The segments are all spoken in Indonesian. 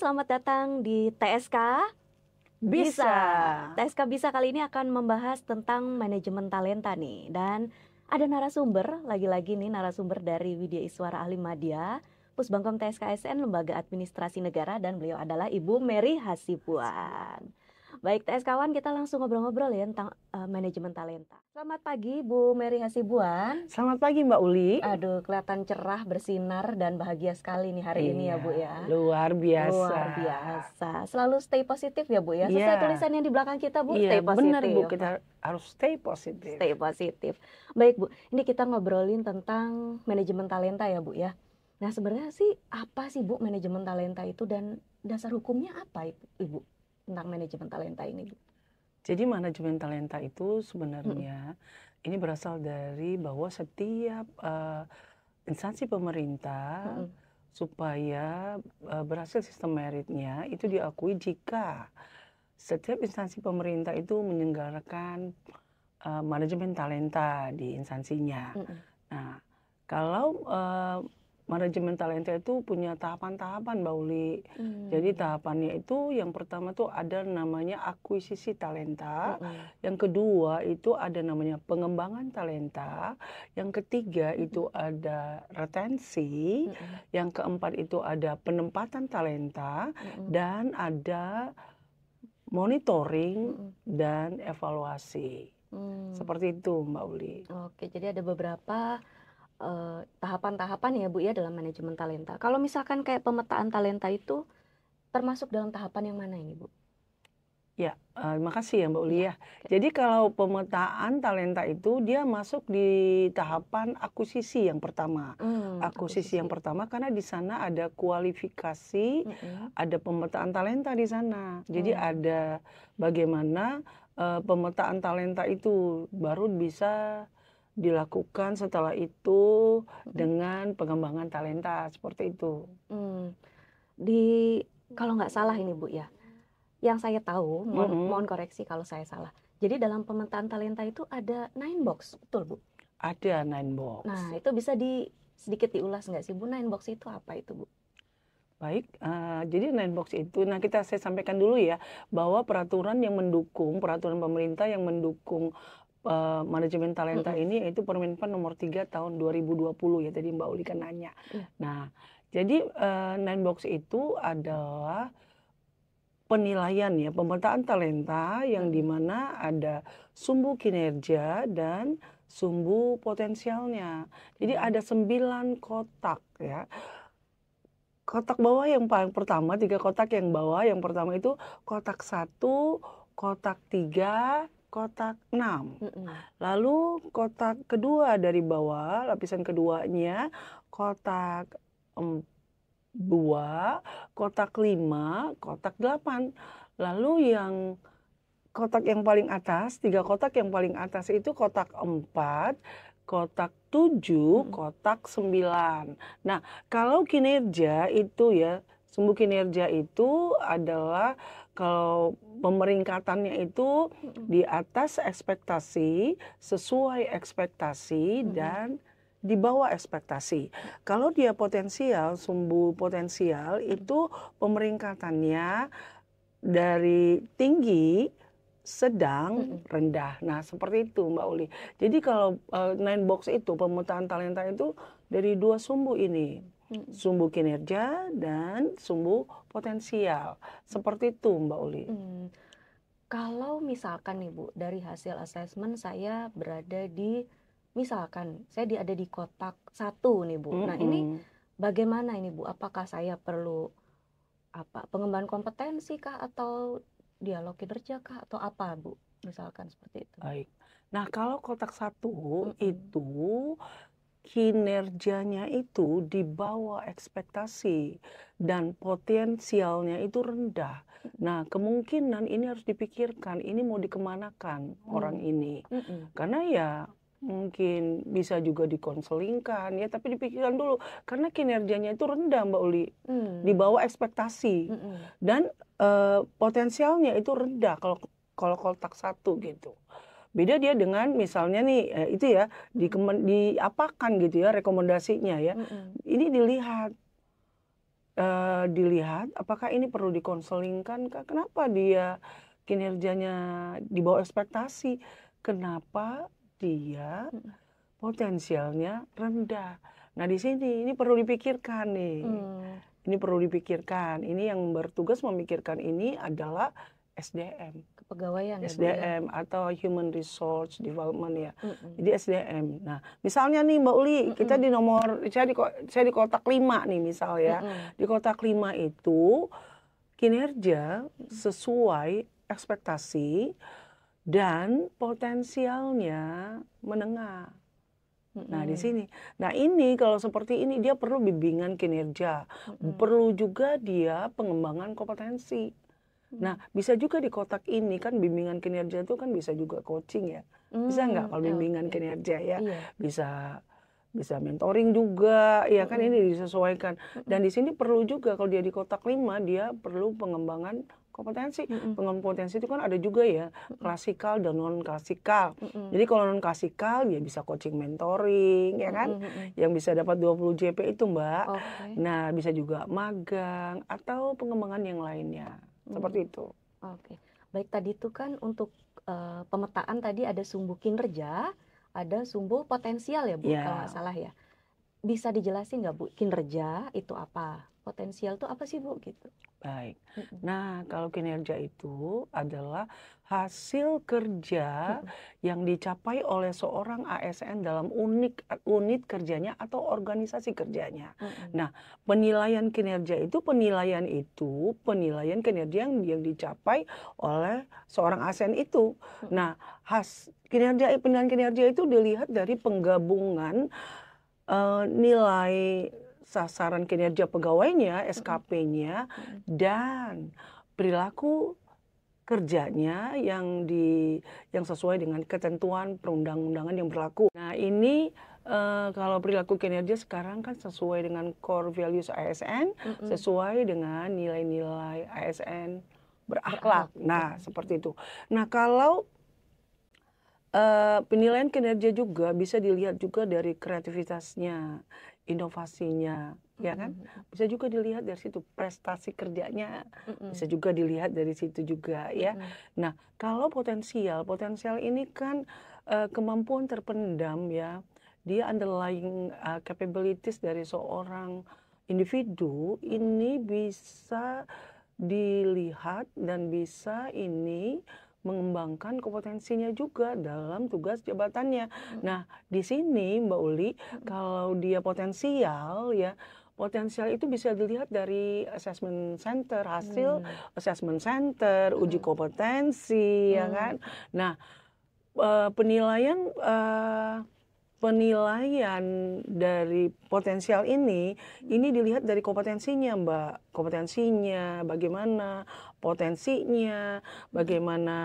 selamat datang di TSK Bisa. TSK Bisa kali ini akan membahas tentang manajemen talenta nih. Dan ada narasumber, lagi-lagi nih narasumber dari Widya Iswara Ahli Madya, Pusbangkom TSK-SN Lembaga Administrasi Negara, dan beliau adalah Ibu Mary Hasibuan. Baik TSK-wan, kita langsung ngobrol-ngobrol ya tentang manajemen talenta. Selamat pagi Bu Mary Hasibuan. Selamat pagi Mbak Uli. Aduh, kelihatan cerah, bersinar, dan bahagia sekali nih hari ini ya Bu ya. Luar biasa. Luar biasa. Selalu stay positif ya Bu ya. Sesuai tulisan yang di belakang kita Bu, stay positif. Benar Bu, kita harus stay positif. Stay positif. Baik Bu, ini kita ngobrolin tentang manajemen talenta ya Bu ya. Nah sebenarnya sih apa sih Bu manajemen talenta itu dan dasar hukumnya apa Ibu tentang manajemen talenta ini Bu? Jadi manajemen talenta itu sebenarnya ini berasal dari bahwa setiap instansi pemerintah supaya berhasil sistem meritnya itu diakui jika setiap instansi pemerintah itu menyelenggarakan manajemen talenta di instansinya. Nah, kalau manajemen talenta itu punya tahapan-tahapan Mbak Uli. Jadi tahapannya itu yang pertama tuh ada namanya akuisisi talenta, yang kedua itu ada namanya pengembangan talenta, yang ketiga itu ada retensi, yang keempat itu ada penempatan talenta, dan ada monitoring dan evaluasi. Seperti itu Mbak Uli. Oke, jadi ada beberapa tahapan-tahapan ya Bu ya dalam manajemen talenta. Kalau misalkan kayak pemetaan talenta itu termasuk dalam tahapan yang mana ini Bu? Ya, makasih ya Mbak Uli ya. Jadi kalau pemetaan talenta itu dia masuk di tahapan akuisisi yang pertama. Akuisisi yang pertama karena di sana ada kualifikasi, ada pemetaan talenta di sana. Jadi ada bagaimana pemetaan talenta itu baru bisa dilakukan setelah itu dengan pengembangan talenta seperti itu. Kalau nggak salah ini Bu ya, yang saya tahu, mohon koreksi kalau saya salah. Jadi dalam pemetaan talenta itu ada 9 box, betul Bu? Ada 9 box. Nah itu bisa sedikit diulas nggak sih Bu, 9 box itu apa itu Bu? Baik, jadi 9 box itu, nah saya sampaikan dulu ya, bahwa peraturan pemerintah yang mendukung manajemen talenta ini yaitu Permenpan nomor 3 tahun 2020 ya, tadi Mbak Uli kan nanya. Nah, jadi 9 box itu adalah penilaian ya, pemetaan talenta yang dimana ada sumbu kinerja dan sumbu potensialnya. Jadi ada 9 kotak ya. Kotak bawah yang paling pertama, 3 kotak yang bawah, yang pertama itu kotak 1, kotak 3, kotak 6. Lalu kotak kedua dari bawah, lapisan keduanya, kotak 2, kotak 5, kotak 8. Lalu yang kotak yang paling atas, 3 kotak yang paling atas itu kotak 4, kotak 7, kotak 9. Nah, kalau kinerja itu ya, sumbu kinerja itu adalah kalau pemeringkatannya itu di atas ekspektasi, sesuai ekspektasi, dan di bawah ekspektasi. Kalau dia potensial, sumbu potensial itu pemeringkatannya dari tinggi, sedang, rendah. Nah, seperti itu Mbak Uli. Jadi kalau 9 box itu, pemetaan talenta itu dari 2 sumbu ini. Sumbu kinerja dan sumbu potensial. Seperti itu Mbak Uli. Kalau misalkan nih Bu, dari hasil asesmen saya berada di, misalkan saya ada di kotak 1 nih Bu. Nah ini bagaimana ini Bu? Apakah saya perlu pengembangan kompetensi kah atau dialog kinerja kah atau apa Bu? Misalkan seperti itu. Baik. Nah, kalau kotak 1 itu kinerjanya itu di bawah ekspektasi dan potensialnya itu rendah. Nah, kemungkinan ini harus dipikirkan, ini mau dikemanakan orang ini. Karena ya mungkin bisa juga dikonselingkan ya, tapi dipikirkan dulu karena kinerjanya itu rendah Mbak Uli, di bawah ekspektasi, dan potensialnya itu rendah kalau kotak 1 gitu. Beda dia dengan misalnya nih itu ya diapakan gitu ya rekomendasinya ya. Ini dilihat dilihat apakah ini perlu dikonselingkan kah? Kenapa dia kinerjanya di bawah ekspektasi? Kenapa dia Mhm. potensialnya rendah? Nah, di sini ini perlu dipikirkan nih. Mmm. Ini perlu dipikirkan. Ini yang bertugas memikirkan ini adalah SDM. Kepegawaian ya, Bu, ya? SDM atau Human Resource Development ya. Mhm. Jadi SDM. Nah, misalnya nih Mbak Uli, kita Mhm. di nomor saya di kotak 5 nih misal ya. Mhm. Di kotak 5 itu kinerja sesuai ekspektasi dan potensialnya menengah. Nah, di Mhm. sini. Nah, ini kalau seperti ini dia perlu bimbingan kinerja, Mhm. perlu juga dia pengembangan kompetensi. Nah, bisa juga di kotak ini kan bimbingan kinerja itu kan bisa juga coaching ya. Bisa nggak kalau bimbingan Oke. kinerja ya? Iya. Bisa bisa mentoring juga, ya kan Mhm. ini disesuaikan. Mhm. Dan di sini perlu juga kalau dia di kotak 5 dia perlu pengembangan kompetensi. Mhm. Pengembangan potensi itu kan ada juga ya, Mhm. klasikal dan non klasikal. Mhm. Jadi kalau non klasikal dia bisa coaching mentoring ya kan, Mhm. Mhm. yang bisa dapat 20 JP itu Mbak. Oke. Nah, bisa juga magang atau pengembangan yang lainnya. Seperti itu. Oke. Baik, tadi itu kan untuk pemetaan tadi ada sumbu kinerja, ada sumbu potensial ya, Bu, kalau nggak Ya, salah ya. Bisa dijelasin nggak, Bu, kinerja itu apa? Potensial itu apa sih, Bu, gitu? baik. Mhm. Nah, kalau kinerja itu adalah hasil kerja Mhm. yang dicapai oleh seorang ASN dalam unit kerjanya atau organisasi kerjanya. Mhm. Nah, penilaian kinerja itu penilaian kinerja yang dicapai oleh seorang ASN itu. Mhm. Nah, penilaian kinerja itu dilihat dari penggabungan nilai sasaran kinerja pegawainya, Mhm. SKP-nya, Mhm. dan perilaku kerjanya yang sesuai dengan ketentuan perundang-undangan yang berlaku. Nah, ini kalau perilaku kinerja sekarang kan sesuai dengan core values ASN, Mhm. sesuai dengan nilai-nilai ASN Berakhlak. berakhlak. Nah, Mhm. seperti itu. Nah, kalau penilaian kinerja juga bisa dilihat juga dari kreativitasnya, inovasinya, ya kan? Mhm. Bisa juga dilihat dari situ, prestasi kerjanya bisa Mhm. juga dilihat dari situ juga ya. Mhm. Nah, kalau potensial ini kan kemampuan terpendam ya, dia underlying capabilities dari seorang individu ini bisa dilihat dan bisa ini mengembangkan kompetensinya juga dalam tugas jabatannya. Mhm. Nah, di sini Mbak Uli, Mhm. kalau dia potensial ya, potensial itu bisa dilihat dari assessment center, hasil Mmm. assessment center, uji Mhm. kompetensi, ya Mmm. kan. Nah, penilaian penilaian dari potensial ini dilihat dari kompetensinya, Mbak. Kompetensinya, bagaimana potensinya, Mhm. bagaimana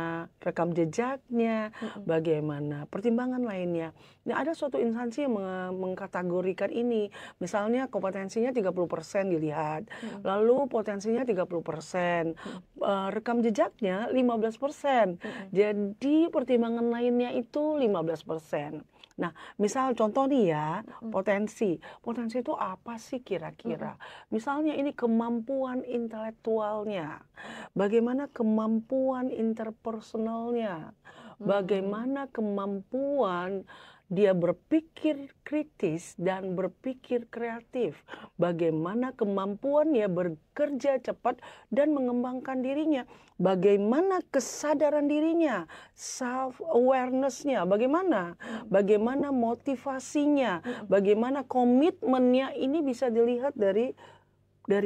rekam jejaknya, Mhm. bagaimana pertimbangan lainnya. Nah, ada suatu instansi yang mengkategorikan ini. Misalnya kompetensinya 30% dilihat, Mhm. lalu potensinya 30%, Mhm. rekam jejaknya 15%. Mhm. Jadi pertimbangan lainnya itu 15%. Nah, misal contoh nih ya, Mhm. potensi. Potensi itu apa sih Mhm. kira-kira? Misalnya ini kemampuan intelektualnya, bagaimana kemampuan interpersonalnya, Mmm. bagaimana kemampuan dia berpikir kritis dan berpikir kreatif, bagaimana kemampuan dia bekerja cepat dan mengembangkan dirinya, bagaimana kesadaran dirinya, self awareness-nya, bagaimana Mhm. bagaimana motivasinya, Mhm. bagaimana komitmennya, ini bisa dilihat dari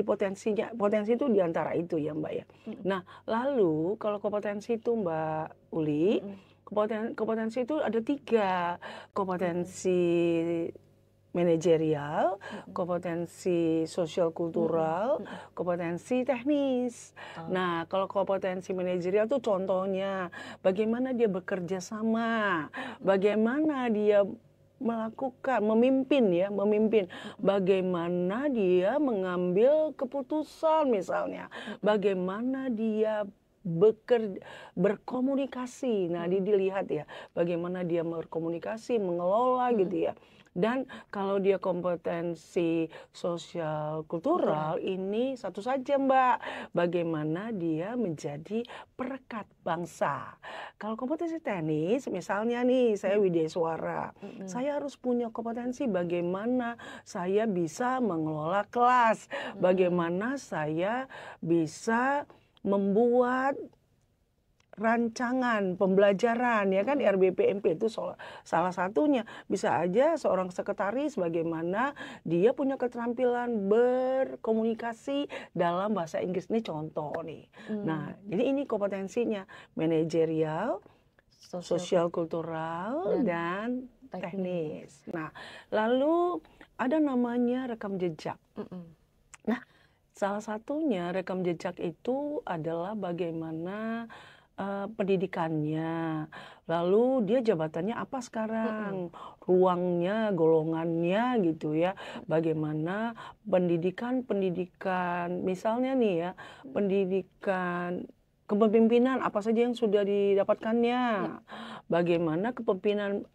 potensinya. Potensi itu diantara itu ya Mbak ya. Mhm. Nah, lalu kalau kompetensi itu Mbak Uli, Mhm. kompetensi itu ada 3. Mhm. Kompetensi manajerial, Mhm. kompetensi sosial Mhm. kultural, Mhm. kompetensi teknis. Oh. Nah, kalau kompetensi manajerial tuh contohnya bagaimana dia bekerja sama, bagaimana dia memimpin, Mhm. bagaimana dia mengambil keputusan misalnya, Mhm. bagaimana dia berkomunikasi. Nah, dilihat ya bagaimana dia berkomunikasi, mengelola gitu ya. Dan kalau dia kompetensi sosial kultural, ini satu saja Mbak, bagaimana dia menjadi perekat bangsa. Kalau kompetensi teknis, misalnya nih saya Widya Suara, saya harus punya kompetensi bagaimana saya bisa mengelola kelas, bagaimana saya bisa membuat rancangan pembelajaran ya kan, RBPMP itu salah satunya. Bisa aja seorang sekretaris bagaimana dia punya keterampilan berkomunikasi dalam bahasa Inggris, ini contoh nih. Nah, jadi ini kompetensinya manajerial, sosial kultural, dan teknis. Nah, lalu ada namanya rekam jejak. Nah, salah satunya rekam jejak itu adalah bagaimana pendidikannya, lalu dia jabatannya apa sekarang, ruangnya, golongannya gitu ya, bagaimana pendidikan misalnya nih ya, pendidikan kepemimpinan apa saja yang sudah didapatkannya, bagaimana kepemimpinan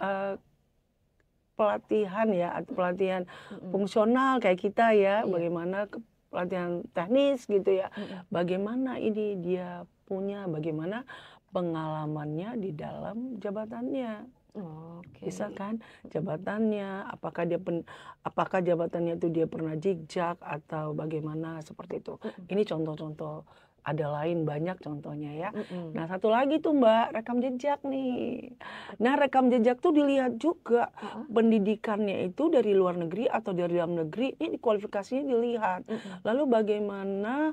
pelatihan ya, atau pelatihan fungsional kayak kita ya, bagaimana pelatihan teknis gitu ya, bagaimana ini dia punya, bagaimana pengalamannya di dalam jabatannya. Bisa kan jabatannya, apakah jabatannya itu dia pernah jejak atau bagaimana, seperti itu. Ini contoh-contoh, ada lain banyak contohnya ya. Nah, satu lagi tuh Mbak, rekam jejak nih. Nah, rekam jejak tuh dilihat juga pendidikannya itu dari luar negeri atau dari dalam negeri, ini kualifikasinya dilihat. Lalu bagaimana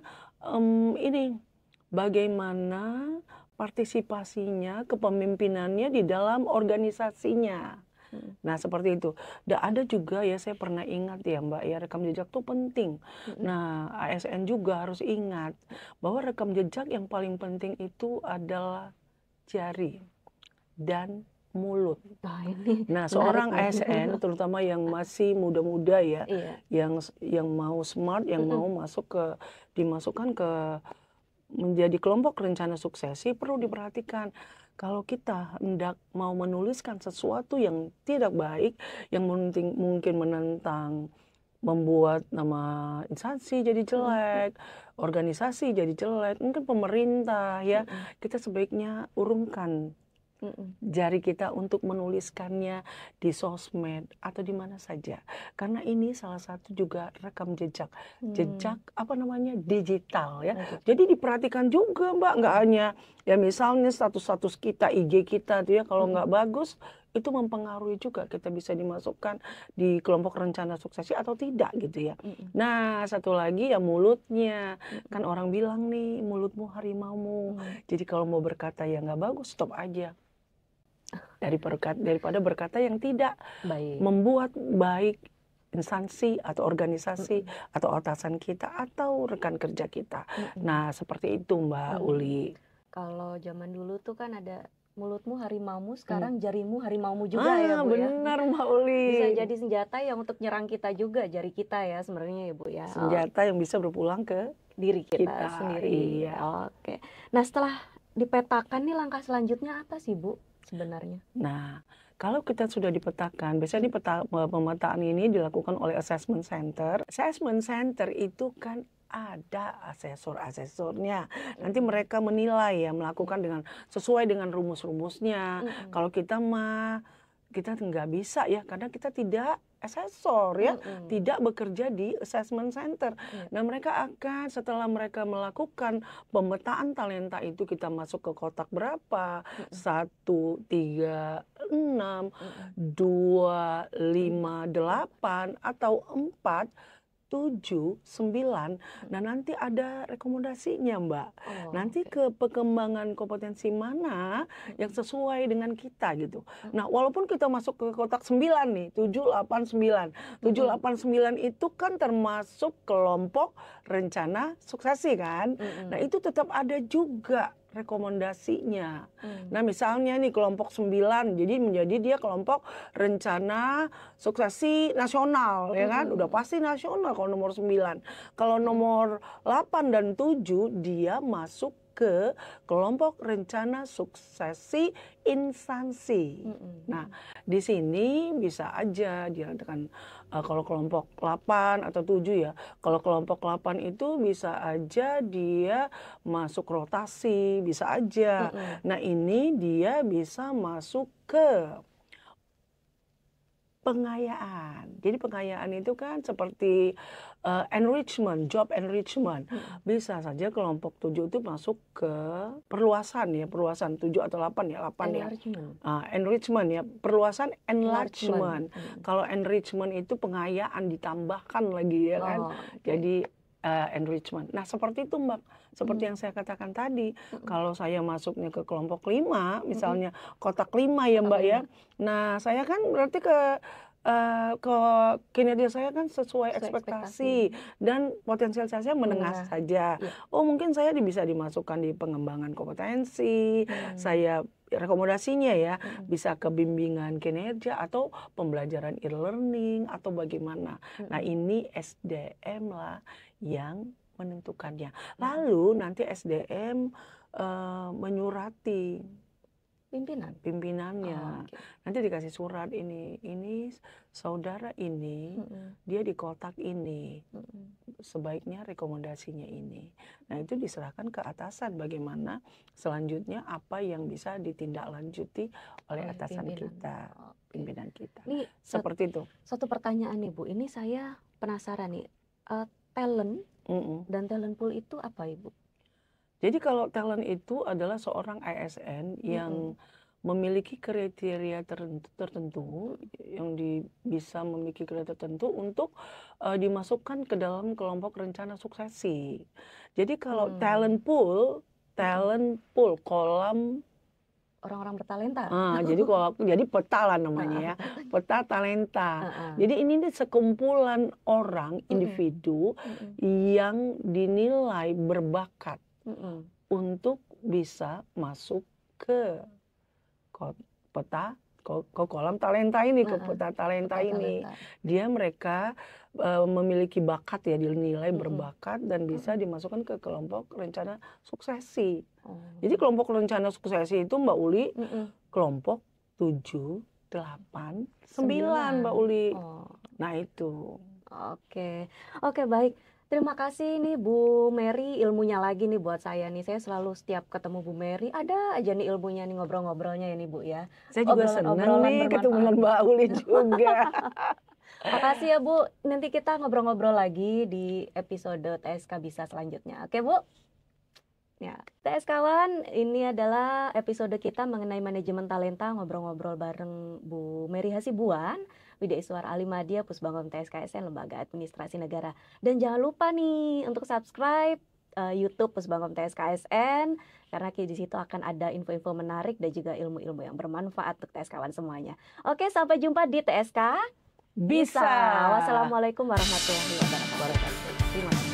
bagaimana partisipasinya, kepemimpinannya di dalam organisasinya. Nah, seperti itu. Dan ada juga ya, saya pernah ingat ya Mbak ya, rekam jejak tuh penting. Nah, ASN juga harus ingat bahwa rekam jejak yang paling penting itu adalah jari dan mulut. Nah, seorang ASN terutama yang masih muda-muda ya, yang mau smart, yang mau dimasukkan ke menjadi kelompok rencana suksesi, perlu diperhatikan. Kalau kita hendak mau menuliskan sesuatu yang tidak baik, yang mungkin menentang, membuat nama instansi jadi jelek, organisasi jadi jelek, mungkin pemerintah ya, kita sebaiknya urungkan jari kita untuk menuliskannya di sosmed atau di mana saja, karena ini salah satu juga rekam jejak digital ya. Jadi diperhatikan juga Mbak, nggak hanya ya misalnya status kita, IG kita tuh ya, kalau nggak bagus itu mempengaruhi juga kita bisa dimasukkan di kelompok rencana suksesi atau tidak gitu ya. Nah, satu lagi ya mulutnya, kan orang bilang nih mulutmu harimaumu, jadi kalau mau berkata yang nggak bagus stop aja. Daripada berkata yang tidak membuat baik instansi atau organisasi atau atasan kita atau rekan kerja kita. Nah, seperti itu Mbak Uli. Kalau zaman dulu tuh kan ada mulutmu harimaumu, sekarang jarimu harimaumu juga ya Bu ya. Benar Mbak Uli. Bisa jadi senjata yang untuk nyerang kita juga, jari kita ya sebenarnya ya Bu ya. Senjata yang bisa berpulang ke diri kita sendiri. Iya. Oke. Nah, setelah dipetakan nih langkah selanjutnya apa sih Bu sebenarnya? Nah, kalau kita sudah dipetakan, biasanya pemetaan ini dilakukan oleh assessment center. Assessment center itu kan ada asesor-asesornya. Nanti mereka menilai ya, melakukan sesuai dengan rumus-rumusnya. Kalau kita nggak bisa ya, karena kita tidak asesor ya, tidak bekerja di assessment center. Nah, mereka akan setelah mereka melakukan pemetaan talenta itu, kita masuk ke kotak berapa, 1, 3, 6, 2, 5, 8 atau 4, 7, 9. Nah, nanti ada rekomendasinya Mbak. Nanti ke perkembangan kompetensi mana yang sesuai dengan kita gitu. Nah, walaupun kita masuk ke kotak 9 nih, 7, 8, 9. 7, 8, 9 itu kan termasuk kelompok rencana suksesi kan. Nah, itu tetap ada juga rekomendasinya. Nah, misalnya nih kelompok 9, jadi menjadi dia kelompok rencana suksesi nasional ya kan, udah pasti nasional kalau nomor 9. Kalau nomor 8 dan 7 dia masuk ke kelompok rencana suksesi instansi. Nah, di sini bisa aja diadakan kalau kelompok 8 atau 7 ya. Kalau kelompok 8 itu bisa aja dia masuk rotasi, bisa aja. Nah, ini dia bisa masuk ke pengayaan. Jadi pengayaan itu kan seperti enrichment, job enrichment. Bisa saja kelompok 7 itu masuk ke perluasan ya, perluasan 7 atau 8 ya, 8 ya. Enrichment ya, perluasan enlargement. Kalau enrichment itu pengayaan ditambahkan lagi ya kan. Jadi enrichment. Nah, seperti itu Mbak. Seperti yang saya katakan tadi, kalau saya masuknya ke kelompok 5, misalnya kotak 5 ya Mbak ya. Nah, saya kan berarti ke kinerja saya kan sesuai ekspektasi dan potensial saya menengah saja. Oh, mungkin saya bisa dimasukkan di pengembangan kompetensi, saya rekomendasinya ya bisa ke bimbingan kinerja atau pembelajaran e-learning atau bagaimana. Nah, ini SDM lah yang menentukannya. Lalu nanti SDM menyurati pimpinannya. Nanti dikasih surat ini saudara ini dia di kotak ini. Sebaiknya rekomendasinya ini. Nah, itu diserahkan ke atasan bagaimana selanjutnya apa yang bisa ditindaklanjuti oleh atasan kita, pimpinan kita. Ini seperti itu. Satu pertanyaan nih Bu, ini saya penasaran nih. Talent dan talent pool itu apa Ibu? Jadi kalau talent itu adalah seorang ASN yang memiliki kriteria tertentu, yang bisa memiliki kriteria tertentu untuk dimasukkan ke dalam kelompok rencana suksesi. Jadi kalau talent pool kolam orang-orang bertalenta. Jadi peta lah namanya ya, peta talenta. Jadi ini sekumpulan orang, individu yang dinilai berbakat untuk bisa masuk ke peta ke kolam talenta ini, ke peta talenta ini. Mereka memiliki bakat ya, dinilai berbakat dan bisa dimasukkan ke kelompok rencana suksesi. Jadi kelompok rencana suksesi itu Mbak Uli, kelompok 7, 8, 9 Mbak Uli. Nah itu. Oke baik. Terima kasih nih Bu Mary, ilmunya lagi nih buat saya nih. Saya selalu setiap ketemu Bu Mary ada aja nih ilmunya nih, ngobrol-ngobrolnya ya nih Bu ya. Saya juga senang nih ketemu Mbak Uli juga. Makasih ya Bu. Nanti kita ngobrol-ngobrol lagi di episode TSK Bisa selanjutnya. Oke Bu? Ya, TSKawan, ini adalah episode kita mengenai manajemen talenta, ngobrol-ngobrol bareng Bu Mary Hasibuan, Widya Iswara Alimadya, Pusbangkom TSKSN, Lembaga Administrasi Negara. Dan jangan lupa nih untuk subscribe YouTube Pusbangkom TSKSN, karena di situ akan ada info-info menarik dan juga ilmu-ilmu yang bermanfaat untuk TSKawan semuanya. Oke, sampai jumpa di TSK Bisa. Wassalamualaikum warahmatullahi wabarakatuh. Terima kasih.